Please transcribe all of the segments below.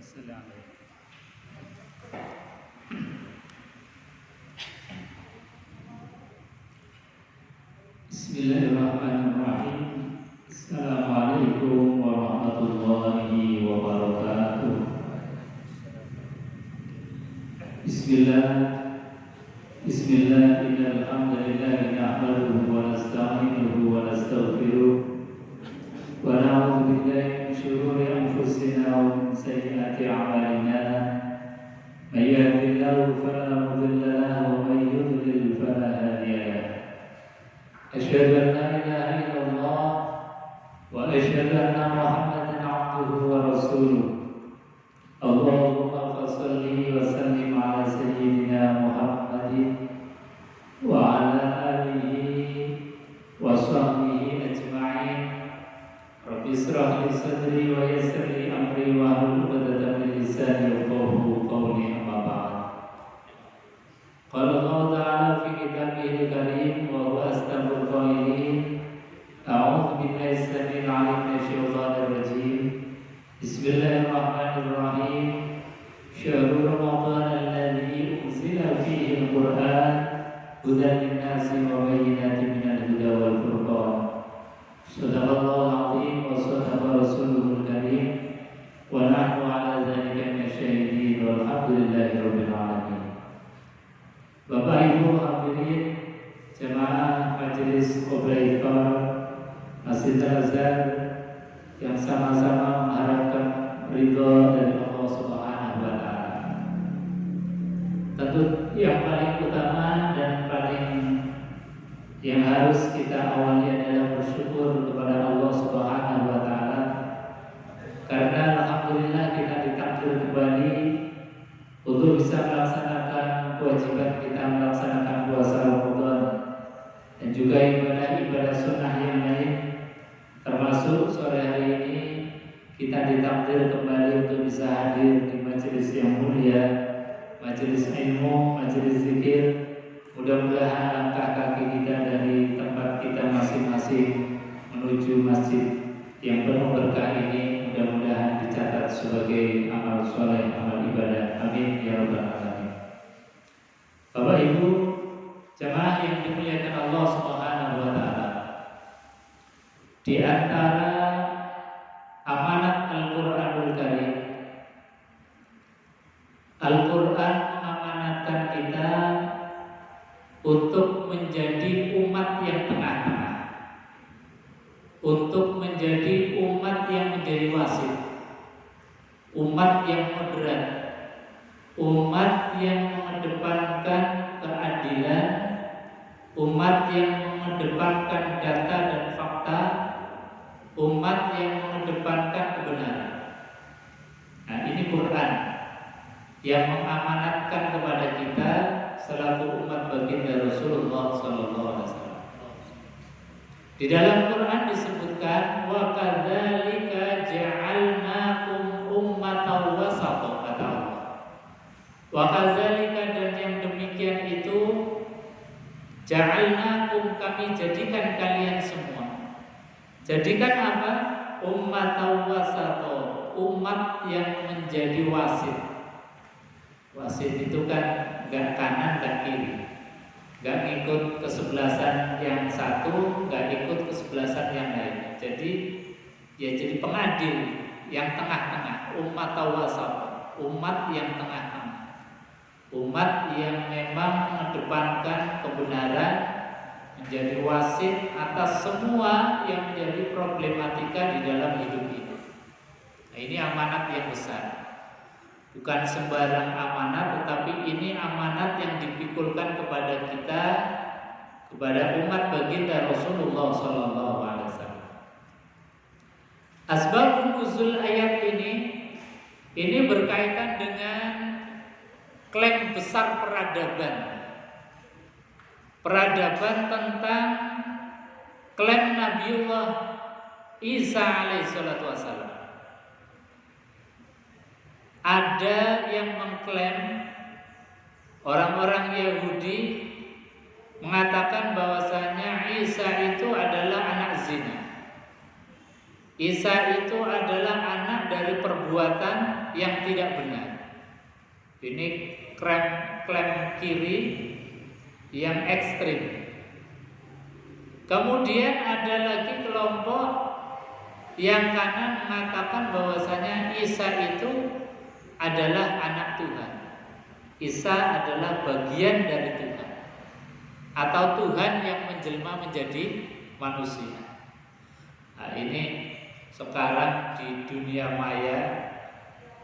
صل عليه. Bismillahirrahmanirrahim. Assalamualaikum warahmatullahi wabarakatuh. Bismillah, innal hamdalillah nahmaduhu wa nasta'inuhu wa nastaghfiruh wa na'udzu billahi min shururi anfusina wa min sayyiati a'malina. May yahdihillahu fala mudilla lahu wa may yudlil fala hadiya lahu. Asyhadu an la ilaha illallah wa asyhadu anna Muhammadan 'abduhu wa rasuluh. Allahumma shalli wa sallim ala sayyidina Muhammadin wa ala alihi wa sahbihi ajma'in. Rabbi ishrah li sadri wa yassir li amri wa hlul 'uqdatam min lisani yafqahu qawli. Amma ba'd. Qala Allah ta'ala fi kitabihil karim wa huwa asdaqul qailin. A'udzu billahi as-sami'il 'alim minasyaitonir rajim. Bismillahirrahmanirrahim. Syahrul Ramadan alladzi unzila fihi al-Qur'an hudan lin-nasi wa bayyinatin minal huda wal furqan. Shadaqallahul 'azim wa shadaqa rasuluhul karim wa nahnu 'ala dzalika minasyahidin walhamdulillahi rabbil alamin. Bapak Ibu hadirin jemaah majelis Qoblai Iftar Masjid Al-Azhar yang sama-sama mengharapkan ridha dari Allah Subhanahu wa taala. Tentu yang paling utama dan paling yang harus kita awali adalah bersyukur kepada Allah Subhanahu wa taala, karena alhamdulillah kita ditakdir kembali untuk bisa melaksanakan kewajiban kita melaksanakan puasa Ramadan dan juga ibadah-ibadah sunnah yang lain. Termasuk sore hari ini kita ditakdir kembali untuk bisa hadir di majelis yang mulia, majelis ilmu, majelis zikir. Mudah-mudahan langkah kaki kita dari tempat kita masing-masing menuju masjid yang penuh berkah ini mudah-mudahan dicatat sebagai amal soleh, amal ibadah. Amin ya rabbal alamin. Bapak Ibu jemaah yang dimuliakan Allah Subhanahu wa taala, di antara amanat Al-Qur'anul Karim, Al-Qur'an mengamanatkan kita untuk menjadi umat yang tengah-tengah, untuk menjadi umat yang menjadi wasit, umat yang moderat, umat yang mengedepankan keadilan, umat yang mengedepankan data dan fakta, umat yang mengedepankan kebenaran. Nah, ini Quran yang mengamanatkan kepada kita selaku umat baginda Rasulullah SAW. Di dalam Quran disebutkan wa kadzalika ja'alnakum ummatan wasata, kata Allah. Wa kadzalika, dan yang demikian itu, ja'alnakum, kami jadikan kalian semua. Jadikan apa? Ummatan wasata, umat yang menjadi wasit. Wasit itu kan gak kanan gak kiri, gak ngikut kesebelasan yang satu, gak ikut kesebelasan yang lain. Jadi ya jadi pengadil yang tengah-tengah, umat wasat, umat yang tengah-tengah, umat yang memang mengedepankan kebenaran, menjadi wasit atas semua yang menjadi problematika di dalam hidup ini. Nah, ini amanat yang besar. Bukan sembarang amanat, tetapi ini amanat yang dipikulkan kepada kita, kepada umat baginda Rasulullah SAW. Asbabun nuzul ayat ini berkaitan dengan klaim besar peradaban tentang klaim Nabiullah Isa alaihissalatu wassalam. Ada yang mengklaim, orang-orang Yahudi mengatakan bahwasanya Isa itu adalah anak zina. Isa itu adalah anak dari perbuatan perbuatan yang tidak benar. Ini klaim kiri yang ekstrim. Kemudian ada lagi kelompok yang kanan mengatakan bahwasanya Isa itu adalah anak Tuhan. Isa adalah bagian dari Tuhan, atau Tuhan yang menjelma menjadi manusia. Nah, ini sekarang di dunia maya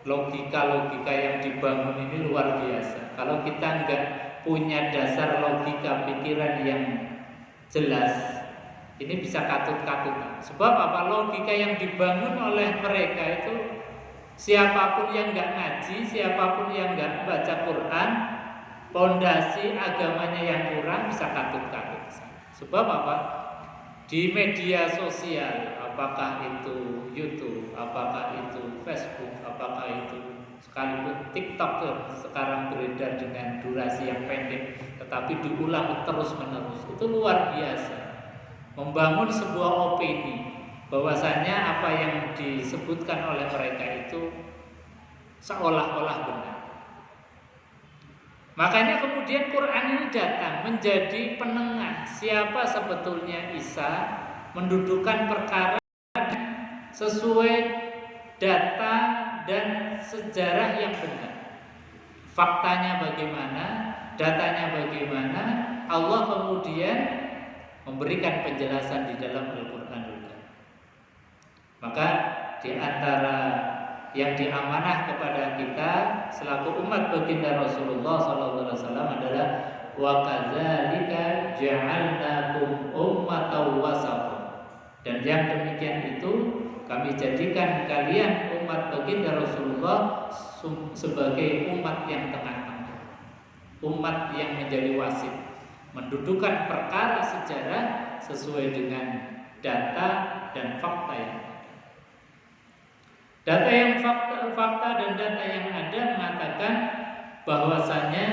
logika-logika yang dibangun ini luar biasa. Kalau kita nggak punya dasar logika pikiran yang jelas, ini bisa katut-katutan. Sebab apa? Logika yang dibangun oleh mereka itu, siapapun yang nggak ngaji, siapapun yang nggak baca Quran, pondasi agamanya yang kurang bisa katut-katut. Sebab apa? Di media sosial, apakah itu YouTube, apakah itu Facebook, apakah itu sekalipun TikTok sekarang beredar dengan durasi yang pendek, tetapi diulang terus-menerus. Itu luar biasa. Membangun sebuah opini bahwasanya apa yang disebutkan oleh mereka itu seolah-olah benar. Makanya kemudian Quran ini datang menjadi penengah siapa sebetulnya Isa, mendudukan perkara sesuai data dan sejarah yang benar. Faktanya bagaimana, datanya bagaimana, Allah kemudian memberikan penjelasan di dalam Al-Qur'anul Karim. Maka di antara yang diamanah kepada kita selaku umat baginda Rasulullah SAW adalah wa kadzalika ja'alnakum ummatan wasatan. Dan yang demikian itu kami jadikan kalian umat baginda Rasulullah sebagai umat yang tengah-tengah, umat yang menjadi wasit, mendudukan perkara sejarah sesuai dengan data dan fakta yang ada. Fakta dan data yang ada mengatakan bahwasanya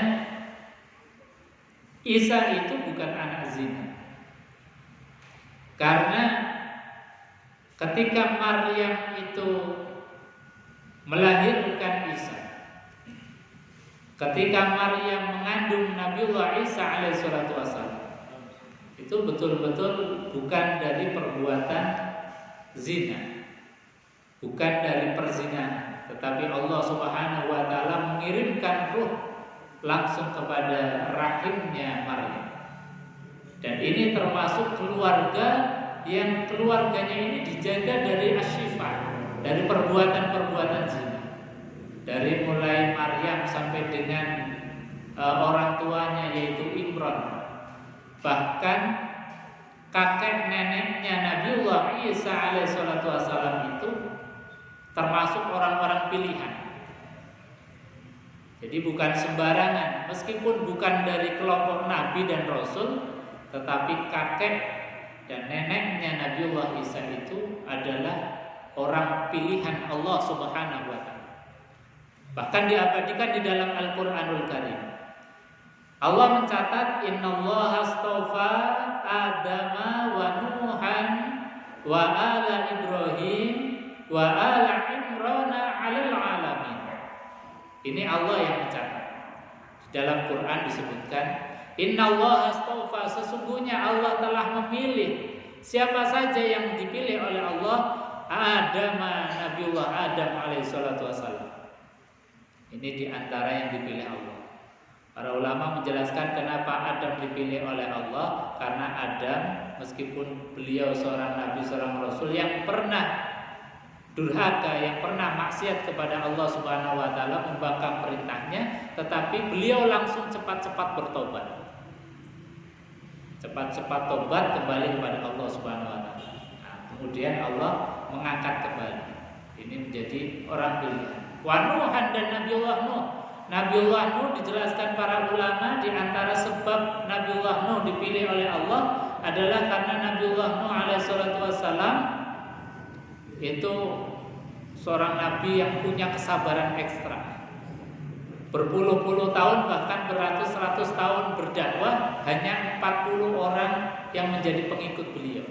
Isa itu bukan anak zina. Karena ketika Maryam itu melahirkan Isa, ketika Maryam mengandung Nabiullah Isa alaihissalatu wassalam, itu betul-betul bukan dari perbuatan zina, bukan dari perzinahan, tetapi Allah Subhanahu wa taala mengirimkan ruh langsung kepada rahimnya Maryam. Dan ini termasuk keluarga yang keluarganya ini dijaga dari asyifa, dari perbuatan-perbuatan zina. Dari mulai Maryam sampai dengan orang tuanya yaitu Imran. Bahkan kakek neneknya Nabiullah Isa alaihissalatu wassalam itu termasuk orang-orang pilihan. Jadi bukan sembarangan, meskipun bukan dari kelompok Nabi dan Rasul, tetapi kakek dan neneknya Nabiullah Isa itu adalah orang pilihan Allah Subhanahu wa taala. Bahkan diabadikan di dalam Al-Qur'anul Karim. Allah mencatat innallaha astafa Adama wa Nuhan wa ala Ibrahim wa ala Imran 'alal 'alamin. Ini Allah yang mencatat. Dalam Quran disebutkan innallaha astafa, sesungguhnya Allah telah memilih. Siapa saja yang dipilih oleh Allah? Adama, Nabiullah Adam alaihissalatu wassalam. Ini diantara yang dipilih Allah. Para ulama menjelaskan kenapa Adam dipilih oleh Allah. Karena Adam meskipun beliau seorang nabi, seorang rasul yang pernah durhaka, yang pernah maksiat kepada Allah Subhanahu wa taala, membangkang perintahnya, tetapi beliau langsung cepat-cepat bertobat. Cepat-cepat tobat kembali kepada Allah Subhanahu wa taala. Nah, kemudian Allah mengangkat kembali. Ini menjadi orang pilihan. Wa Nuhan dan Nabiullah Nuh. Nabiullah Nuh dijelaskan para ulama di antara sebab Nabiullah Nuh dipilih oleh Allah adalah karena Nabiullah Nuh alaihissalatu wassalam itu seorang nabi yang punya kesabaran ekstra. Berpuluh-puluh tahun bahkan beratus-ratus tahun berdakwah, hanya 40 orang yang menjadi pengikut beliau.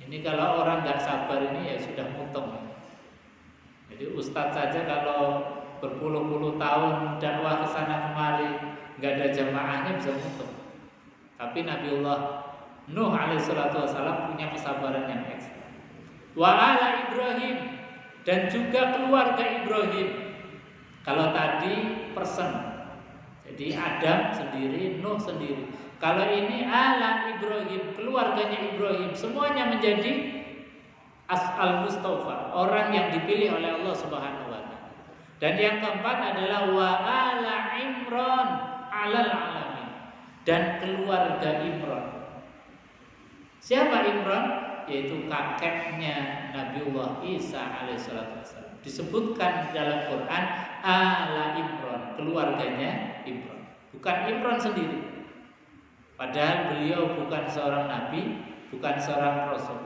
Ini kalau orang gak sabar ini ya sudah mutung. Jadi ustadz saja kalau berpuluh-puluh tahun dakwah ke sana kemari nggak ada jamaahnya bisa mutung. Tapi Nabiullah Nuh alaihissalatu wassalam punya kesabaran yang ekstra. Wa ala Ibrahim, dan juga keluarga Ibrahim. Kalau tadi person, jadi Adam sendiri, Nuh sendiri. Kalau ini ala Ibrahim, keluarganya Ibrahim, semuanya menjadi al-Mustafa, orang yang dipilih oleh Allah Subhanahu wa taala. Dan yang keempat adalah wa ala Imran alal alamin, dan keluarga Imran. Siapa Imran? Yaitu kakeknya Nabiullah Isa alaihissalatu wassalam. Disebutkan dalam Quran ala Imran, keluarganya Imran, bukan Imran sendiri. Padahal beliau bukan seorang nabi, bukan seorang rasul.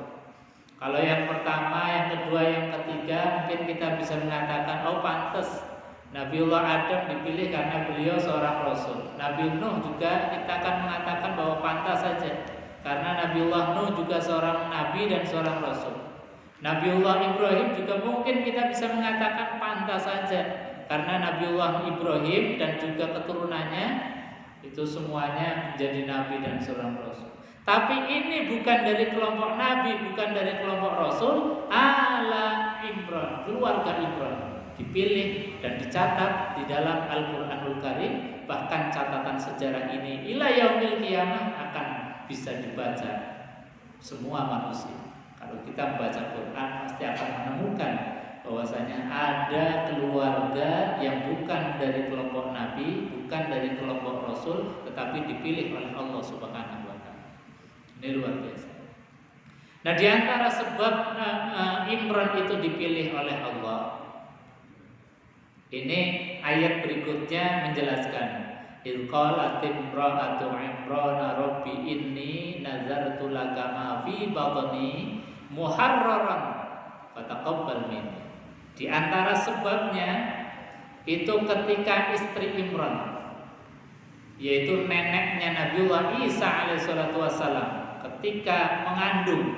Kalau yang pertama, yang kedua, yang ketiga, mungkin kita bisa mengatakan, oh pantas Nabiullah Adam dipilih karena beliau seorang rasul. Nabi Nuh juga kita akan mengatakan bahwa pantas saja, karena Nabiullah Nuh juga seorang nabi dan seorang rasul. Nabiullah Ibrahim juga mungkin kita bisa mengatakan pantas saja, karena Nabiullah Ibrahim dan juga keturunannya itu semuanya menjadi nabi dan seorang rasul. Tapi ini bukan dari kelompok nabi, bukan dari kelompok rasul. Ala Imran, keluarga Imran dipilih dan dicatat di dalam Al-Qur'anul Karim. Bahkan catatan sejarah ini ila yaumil qiyamah akan bisa dibaca semua manusia. Kalau kita membaca Quran pasti akan menemukan bahwasanya ada keluarga yang bukan dari kelompok nabi, bukan dari kelompok rasul, tetapi dipilih oleh Allah Subhanahu wa taala. Ini luar biasa. Nah, di antara sebab Imran itu dipilih oleh Allah, ini ayat berikutnya menjelaskan, "Idz qalat imra'atu Imran rabbi inni nazartu laka ma fi batni muharraran fataqabbal minni." Di antara sebabnya itu ketika istri Imran, yaitu neneknya Nabiullah Isa alaihissalatu wassalam, ketika mengandung,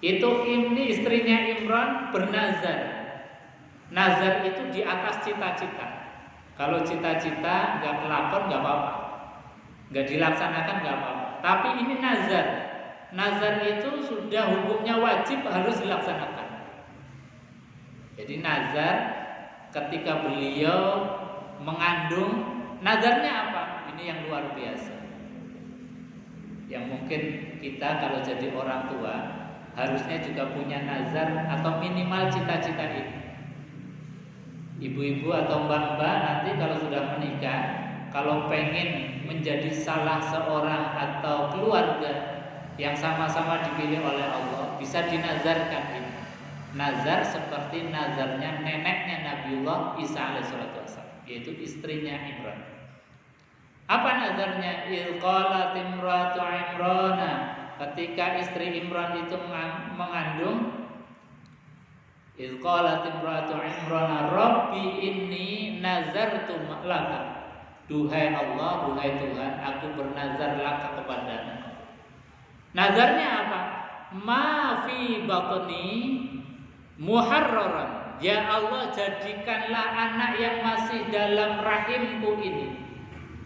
itu ini istrinya Imran bernazar. Nazar itu di atas cita-cita. Kalau cita-cita nggak kelakon nggak apa-apa, nggak dilaksanakan nggak apa-apa. Tapi ini nazar. Nazar itu sudah hukumnya wajib, harus dilaksanakan. Jadi nazar ketika beliau mengandung, nazarnya apa? Ini yang luar biasa. Yang mungkin kita kalau jadi orang tua harusnya juga punya nazar atau minimal cita-cita ini. Ibu-ibu atau mbak-mbak nanti kalau sudah menikah, kalau pengen menjadi salah seorang atau keluarga yang sama-sama dipilih oleh Allah, bisa dinazarkan ini. Nazar seperti nazarnya neneknya Nabiullah Isa alaihissalatu wassalam, yaitu istrinya Imran. Apa nazarnya? Il qalat imratu Imrana, ketika istri Imran itu mengandung, il qalat imratu Imrana rabbi inni nazartu laka, duhai Allah, duhai Tuhan, aku bernazar laka kepada Engkau. Nazarnya apa? Ma fi batni muharraran, ya Allah, jadikanlah anak yang masih dalam rahimku ini,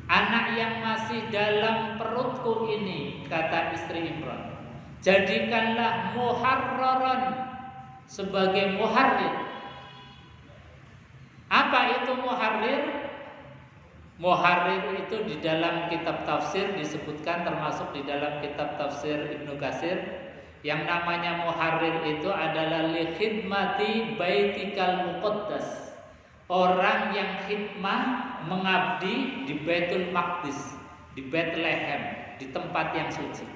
anak yang masih dalam perutku ini, kata istri Imran, jadikanlah muharraran, sebagai muharrir. Apa itu muharrir? Muharrir itu di dalam kitab tafsir disebutkan, termasuk di dalam kitab tafsir Ibnu Katsir, yang namanya muharrir itu adalah li khidmati baitikal muqaddas, orang yang khidmah mengabdi di Baitul Maqdis, di Bethlehem, di tempat yang suci.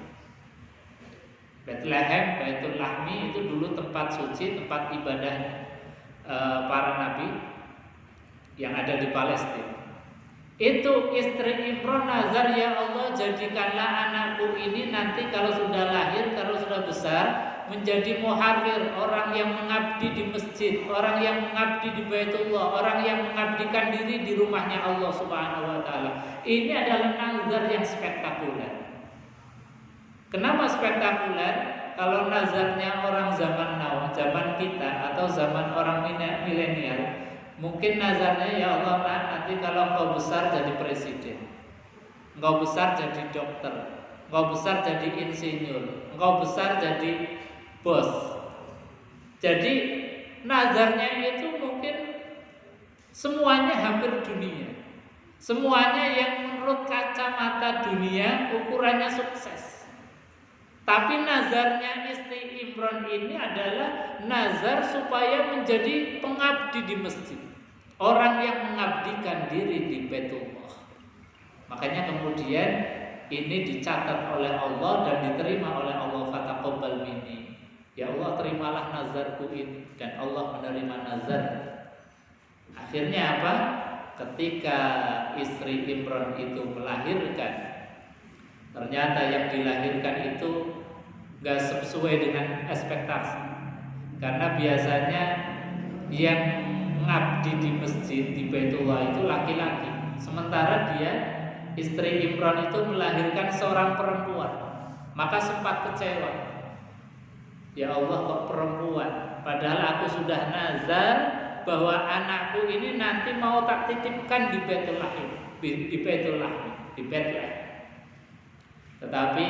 Bethlehem, Baitul Lahmi itu dulu tempat suci, tempat ibadah para nabi yang ada di Palestina. Itu istri Imran nazar, ya Allah, jadikanlah anakku ini nanti kalau sudah lahir, kalau sudah besar, menjadi muharrir, orang yang mengabdi di masjid, orang yang mengabdi di Baitullah, orang yang mengabdikan diri di rumahnya Allah Subhanahu wa taala. Ini adalah nazar yang spektakuler. Kenapa spektakuler? kalau nazarnya orang zaman now, zaman kita atau zaman orang milenial, mungkin nazarnya ya Allah nanti kalau engkau besar jadi presiden, engkau besar jadi dokter, engkau besar jadi insinyur, engkau besar jadi bos. Jadi nazarnya itu mungkin semuanya hampir dunia, semuanya yang menurut kacamata dunia ukurannya sukses. Tapi nazarnya istri Imran ini adalah nazar supaya menjadi pengabdi di masjid, orang yang mengabdikan diri di Baitullah. Makanya kemudian ini dicatat oleh Allah dan diterima oleh Allah, fataqabbal minni. Ya Allah, terimalah nazarku ini, dan Allah menerima nazar. Akhirnya apa? Ketika istri Imran itu melahirkan, ternyata yang dilahirkan itu gak sesuai dengan ekspektasi. Karena biasanya yang mengabdi di masjid di Baitullah itu laki-laki, sementara dia istri Imran itu melahirkan seorang perempuan. Maka sempat kecewa. Ya Allah, kok perempuan? Padahal aku sudah nazar bahwa anakku ini nanti mau tak titipkan di Baitul Bethlehem. Tetapi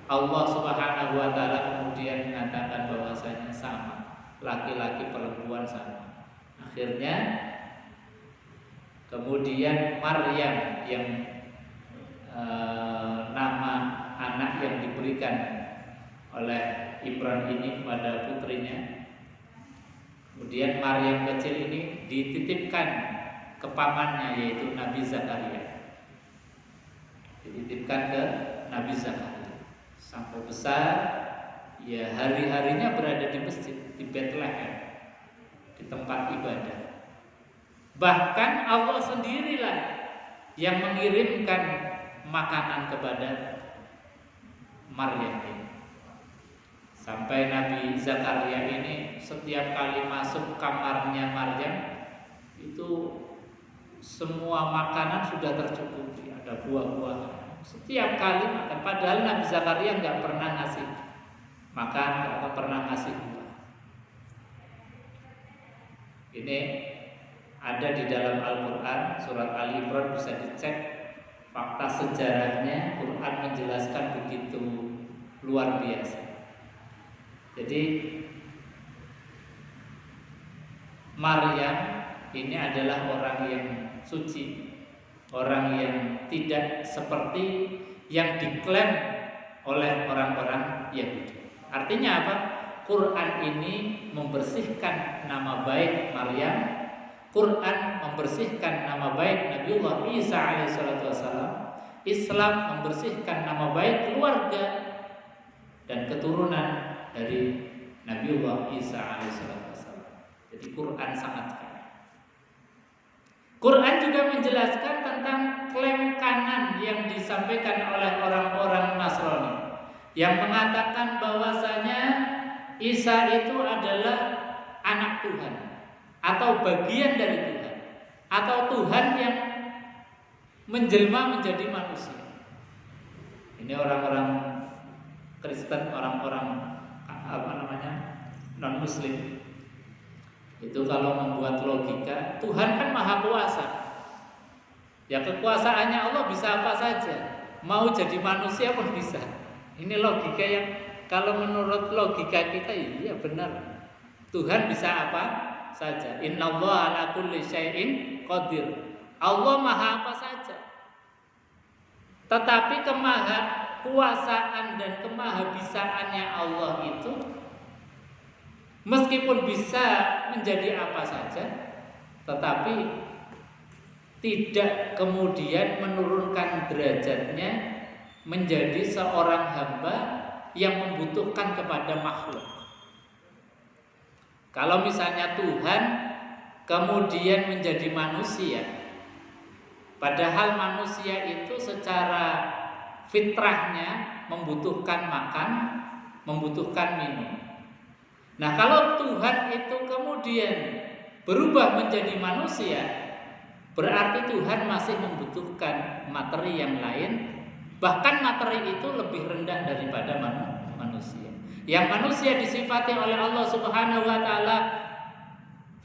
Allah Subhanahu wa taala kemudian mengatakan bahwasanya sama, laki-laki perempuan sama. Akhirnya kemudian Maryam yang nama anak yang diberikan oleh Imran ini kepada putrinya. Kemudian Maryam kecil ini dititipkan ke pamannya, yaitu Nabi Zakaria. Dititipkan ke Nabi Zakaria sampai besar, ya hari-harinya berada di masjid di Bethlehem, di tempat ibadah. Bahkan Allah sendirilah yang mengirimkan makanan kepada Maryam ini. Sampai Nabi Zakaria ini setiap kali masuk kamarnya Maryam itu semua makanan sudah tercukupi, ada buah-buahan. Setiap kali makan, padahal Nabi Zakaria nggak pernah ngasih makan, nggak pernah ngasih buah. Ini ada di dalam Al-Quran, surat Ali Imran, bisa dicek fakta sejarahnya. Quran menjelaskan begitu luar biasa. Jadi Maryam ini adalah orang yang suci, orang yang tidak seperti yang diklaim oleh orang-orang Yahudi. Artinya apa? Quran ini membersihkan nama baik Maryam. Quran membersihkan nama baik Nabiullah Isa alaihissalam. Islam membersihkan nama baik keluarga dan keturunan dari Nabiullah Isa alaihissalam. Jadi Quran sangat kaya. Quran juga menjelaskan tentang klaim kanan yang disampaikan oleh orang-orang Nasrani yang mengatakan bahwasanya Isa itu adalah anak Tuhan atau bagian dari Tuhan atau Tuhan yang menjelma menjadi manusia. Ini orang-orang Kristen, orang-orang non-Muslim. Itu kalau membuat logika, Tuhan kan maha kuasa. Ya kekuasaannya Allah bisa apa saja. Mau jadi manusia pun bisa. Ini logika yang kalau menurut logika kita iya benar. Tuhan bisa apa saja. Innallaha ala kulli syai'in qadir. Allah maha apa saja. Tetapi kemaha kuasaan dan kemahabisaannya Allah itu meskipun bisa menjadi apa saja, tetapi tidak kemudian menurunkan derajatnya menjadi seorang hamba yang membutuhkan kepada makhluk. Kalau misalnya Tuhan kemudian menjadi manusia, padahal manusia itu secara fitrahnya membutuhkan makan, membutuhkan minum. Nah, kalau Tuhan itu kemudian berubah menjadi manusia, berarti Tuhan masih membutuhkan materi yang lain, bahkan materi itu lebih rendah daripada manusia. Yang manusia disifati oleh Allah Subhanahu wa taala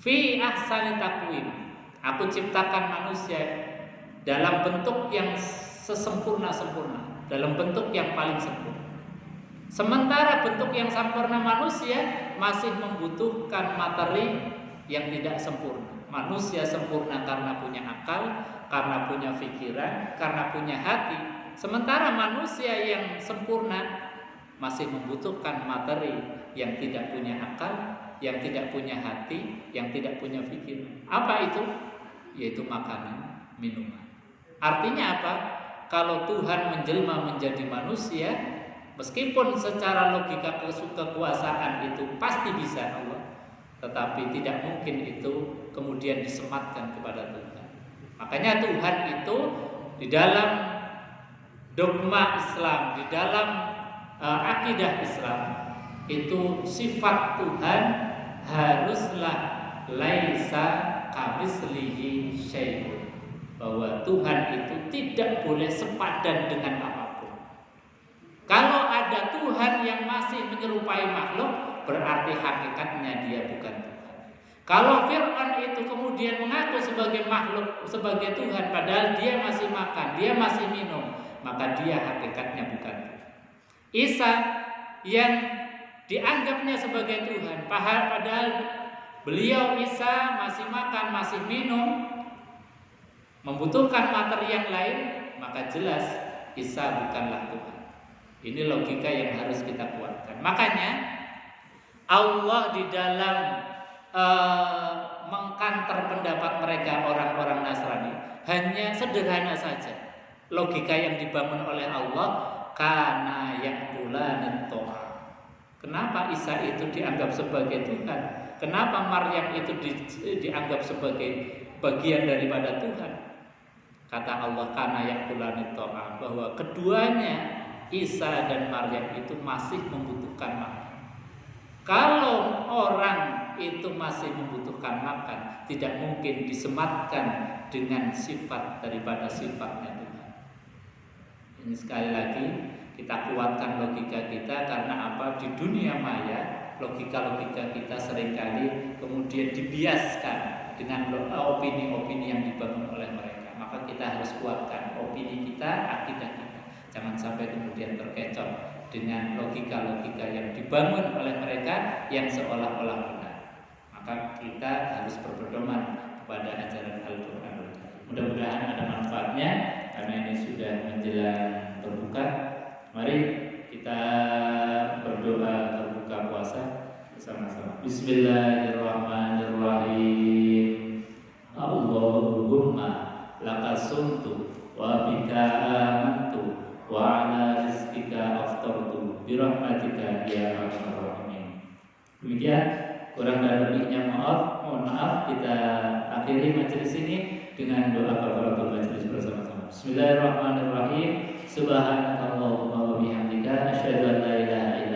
fi ahsani taqwim. Aku ciptakan manusia dalam bentuk yang sesempurna-sempurna, dalam bentuk yang paling sempurna. Sementara bentuk yang sempurna manusia masih membutuhkan materi yang tidak sempurna. Manusia sempurna karena punya akal, karena punya pikiran, karena punya hati. Sementara manusia yang sempurna masih membutuhkan materi yang tidak punya akal, yang tidak punya hati, yang tidak punya pikiran. Apa itu? Yaitu makanan, minuman. Artinya apa? Kalau Tuhan menjelma menjadi manusia, meskipun secara logika kekuasaan itu pasti bisa Allah, tetapi tidak mungkin itu kemudian disematkan kepada Tuhan. Makanya Tuhan itu di dalam dogma Islam, di dalam akidah Islam, itu sifat Tuhan haruslah laisa kamislihi syai'un, bahwa Tuhan itu tidak boleh sepadan dengan apapun. Kalau ada Tuhan yang masih menyerupai makhluk, berarti hakikatnya dia bukan Tuhan. Kalau Fir'aun itu kemudian mengaku sebagai makhluk, sebagai Tuhan, padahal dia masih makan, dia masih minum, maka dia hakikatnya bukan Tuhan. Isa yang dianggapnya sebagai Tuhan, padahal beliau Isa masih makan, masih minum, membutuhkan materi yang lain, maka jelas Isa bukanlah Tuhan. Ini logika yang harus kita kuatkan. Makanya Allah di dalam mengkanter pendapat mereka orang-orang Nasrani hanya sederhana saja. Logika yang dibangun oleh Allah, kana ya'kulanit to'a. Kenapa Isa itu dianggap sebagai Tuhan? Kenapa Maryam itu dianggap sebagai bagian daripada Tuhan? Kata Allah, kana ya'kulanit to'a, bahwa keduanya Isa dan Maryam itu masih membutuhkan makan. Kalau orang itu masih membutuhkan makan, tidak mungkin disematkan dengan sifat daripada sifatnya Tuhan. Ini sekali lagi kita kuatkan logika kita, karena apa? Di dunia maya logika-logika kita seringkali kemudian dibiaskan dengan opini-opini yang dibangun oleh mereka. Maka kita harus kuatkan opini kita, akidah kita. Jangan sampai kemudian terkecoh dengan logika-logika yang dibangun oleh mereka yang seolah-olah benar. Maka kita harus berpedoman kepada ajaran Al-Quran. Mudah-mudahan ada manfaatnya, karena ini sudah menjelang berbuka. Mari kita berdoa berbuka puasa bersama-sama. Bismillahirrahmanirrahim. Allahumma lakasumtu wa bika amantu wa ala rizqika aftartu birahmatika ya arhamar rahimin. Demikian, kurang dan lebihnya mohon maaf. Kita akhiri majelis ini dengan doa kafaratul majelis bersama-sama. Bismillahirrahmanirrahim. Subhanakallahumma wa bihamdika asyhadu an la ilaha